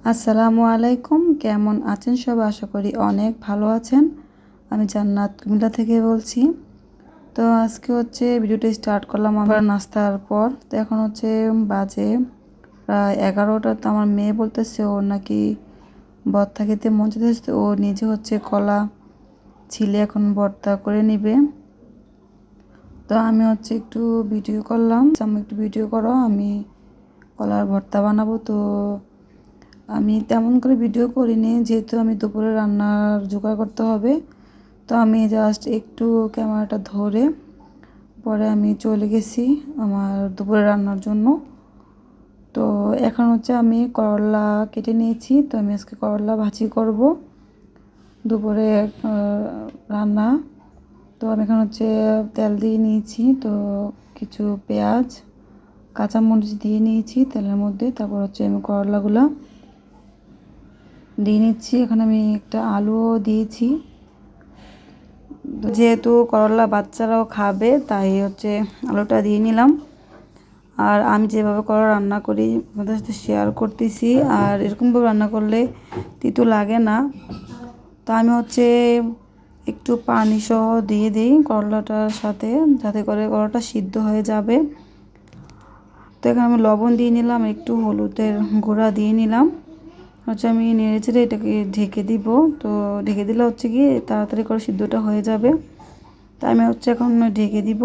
আসসালামু আলাইকুম, কেমন আছেন সবাই? আশা করি অনেক ভালো আছেন। আমি জান্নাত কুমিল্লা থেকে বলছি। তো আজকে ভিডিওটা স্টার্ট করলাম আমার নাস্তার পর। তো এখন বাজে প্রায় 11টা। তো আমার মেয়ে বলতেছে ওর নাকি ভর্তা খেতে মন চাইতেছে। ও নিজে কলা ছিলে এখন ভর্তা করে নিবে। তো আমি একটু ভিডিও করলাম, আমি একটু ভিডিও করো, আমি কলার ভর্তা বানাবো। তো আমি তেমন করে ভিডিও করিনি, যেহেতু আমি দুপুরে রান্নার জোগাড় করতে হবে। তো আমি জাস্ট একটু ক্যামেরাটা ধরে পরে আমি চলে গেছি আমার দুপুরে রান্নার জন্য। তো এখন আমি করলা কেটে নিয়েছি। তো আমি আজকে করলা ভাজি করব দুপুরে রান্না। তো আমি এখন তেল দিয়ে নিয়েছি। তো কিছু পেঁয়াজ কাঁচামরিচ দিয়ে নিয়েছি তেলের মধ্যে। তারপর আমি করলাগুলো দিয়ে নিচ্ছি। এখন আমি একটা আলুও দিয়েছি, যেহেতু করলা বাচ্চারাও খাবে তাই আলুটা দিয়ে নিলাম। আর আমি যেভাবে করলা রান্না করি আপনাদের সাথে শেয়ার করতেছি। আর এরকমভাবে রান্না করলে তিতো লাগে না। তো আমি একটু পানি সহ দিয়ে দিই করলাটার সাথে, যাতে করে করলাটা সিদ্ধ হয়ে যাবে। তো এখানে আমি লবণ দিয়ে নিলাম, একটু হলুদের গুঁড়া দিয়ে নিলাম। আমি নেড়ে চেড়ে এটাকে ঢেকে দিব। তো ঢেকে দিলে কি তাড়াতাড়ি করে সিদ্ধটা হয়ে যাবে। তাই আমি এখন ঢেকে দিব।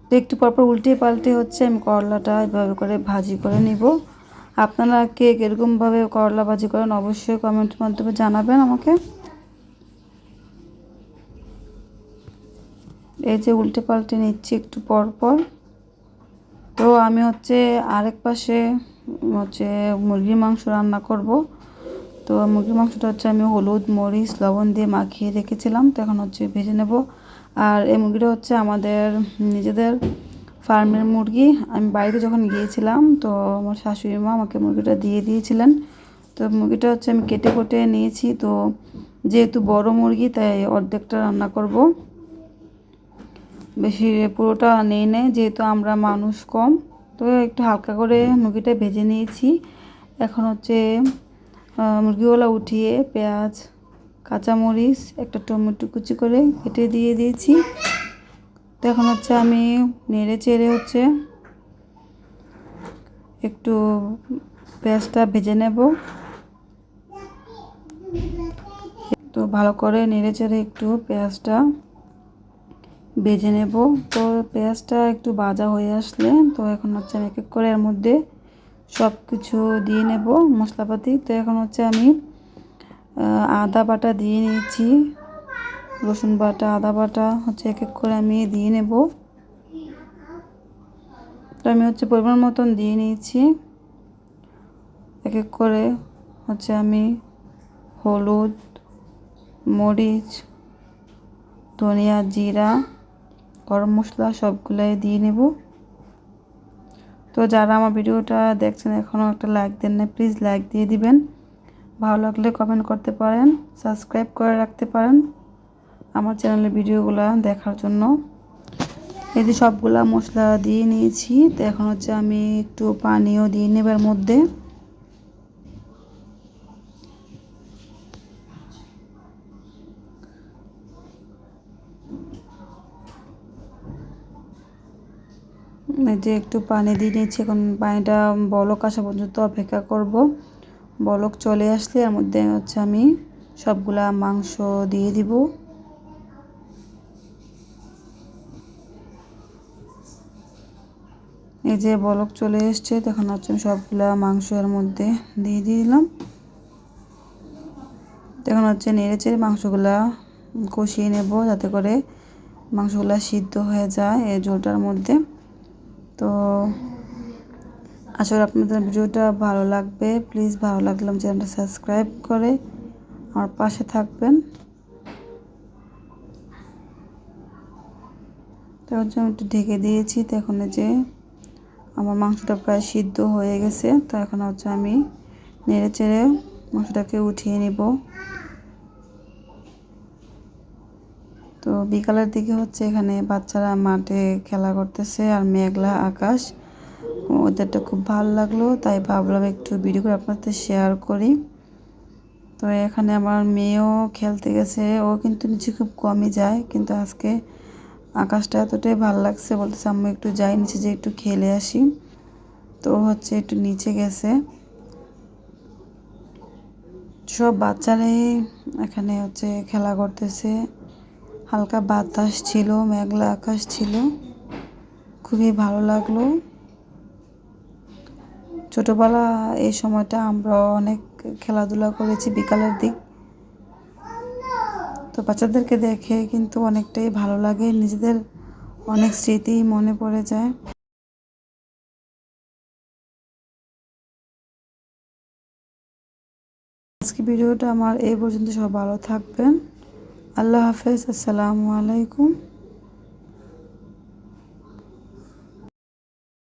তো একটু পরপর উল্টে পাল্টে আমি করলাটা এভাবে করে ভাজি করে নিব। আপনারা কে কীরকমভাবে করলা ভাজি করেন অবশ্যই কমেন্টের মাধ্যমে জানাবেন আমাকে। এই যে উল্টে পাল্টে নিচ্ছি একটু পরপর। তো আমি আরেক পাশে মুরগির মাংস রান্না করব। তো মুরগির মাংসটা আমি হলুদ মরিচ লবণ দিয়ে মাখিয়ে রেখেছিলাম। তো এখন ভেজে নেব। আর এই মুরগিটা আমাদের নিজেদের ফার্মের মুরগি। আমি বাড়িতে যখন গিয়েছিলাম তো আমার শাশুড়ি মা আমাকে মুরগিটা দিয়ে দিয়েছিলেন। তো মুরগিটা আমি কেটে কুটে নিয়েছি। তো যেহেতু বড় মুরগি তাই অর্ধেকটা রান্না করব, বেশি পুরোটা নেই যেহেতু আমরা মানুষ কম। তো একটু হালকা করে মুরগিটা ভেজে নিয়েছি। এখন মুরগিগুলো উঠিয়ে পেঁয়াজ কাঁচামরিচ একটা টমেটো কুচি করে কেটে দিয়ে দিয়েছি। তো এখন আমি নেড়ে চেড়ে একটু পেঁয়াজটা ভেজে নেব। তো ভালো করে নেড়ে চেড়ে একটু পেঁয়াজটা ভেজে নেব। তো পেঁয়াজটা একটু ভাজা হয়ে আসলে তো এখন আমি এক এক করে এর মধ্যে সব কিছু দিয়ে নেব মশলাপাতি। তো এখন আমি আদা বাটা দিয়ে নিয়েছি, রসুন বাটা আদা বাটা এক এক করে আমি দিয়ে নেব। তো আমি পরিমাণ মতন দিয়ে নিয়েছি। এক এক করে আমি হলুদ মরিচ ধনিয়া জিরা গরম মশলা সবগুলাই দিয়ে নেব। তো যারা আমার ভিডিওটা দেখছেন এখনও একটা লাইক দেন না, প্লিজ লাইক দিয়ে দিবেন। ভালো লাগলে কমেন্ট করতে পারেন, সাবস্ক্রাইব করে রাখতে পারেন আমার চ্যানেলের ভিডিওগুলো দেখার জন্য। এই যে সবগুলা মশলা দিয়ে নিয়েছি। তো এখন আমি একটু পানিও দিয়ে নেবার মধ্যে। এই যে একটু পানি দিয়ে নিয়েছি। এখন পানিটা বলক আসা পর্যন্ত অপেক্ষা করব। বলক চলে আসলে এর মধ্যে আমি সবগুলা মাংস দিয়ে দিব। এই যে বলক চলে এসছে, তখন আমি সবগুলা মাংস এর মধ্যে দিয়ে দিলাম। তখন নেড়ে চেড়ে মাংসগুলা কষিয়ে নেব, যাতে করে মাংসগুলা সিদ্ধ হয়ে যায় এই ঝোলটার মধ্যে। তো আসলে আপনাদের ভিডিওটা ভালো লাগবে, প্লিজ ভালো লাগলে চ্যানেলটা সাবস্ক্রাইব করে আমার পাশে থাকবেন। তো আমি একটু ঢেকে দিয়েছি। তো এখন আমার মাংসটা প্রায় সিদ্ধ হয়ে গেছে। তো এখন আমি নেড়ে চেড়ে মাংসটাকে উঠিয়ে নিব। তো বিকালের দিকে এখানে বাচ্চারা মাঠে খেলা করতেছে আর মেঘলা আকাশ, ওদেরটা খুব ভালো লাগলো, তাই ভাবলাম একটু ভিডিও করে আপনাদের শেয়ার করি। তো এখানে আমার মেয়েও খেলতে গেছে, ও কিন্তু নিচে খুব কমই যায়, কিন্তু আজকে আকাশটা এতটাই ভালো লাগছে, বলতেছে আম্মু একটু যাই নিচে, যে একটু খেলে আসি। তো হচ্ছে একটু নিচে গেছে। সব বাচ্চারাই এখানে হচ্ছে খেলা করতেছে। হালকা বাতাস ছিল, মেঘলা আকাশ ছিল, খুবই ভালো লাগলো। ছোটবেলা এই সময়টা আমরা অনেক খেলাধুলা করেছি বিকালের দিক। তো বাচ্চাদেরকে দেখে কিন্তু অনেকটাই ভালো লাগে, নিজেদের অনেক স্মৃতি মনে পড়ে যায়। আজকে ভিডিওটা আমার এই পর্যন্ত, সব ভালো থাকবেন। আল্লাহ হাফেজ, আসসালামু আলাইকুম।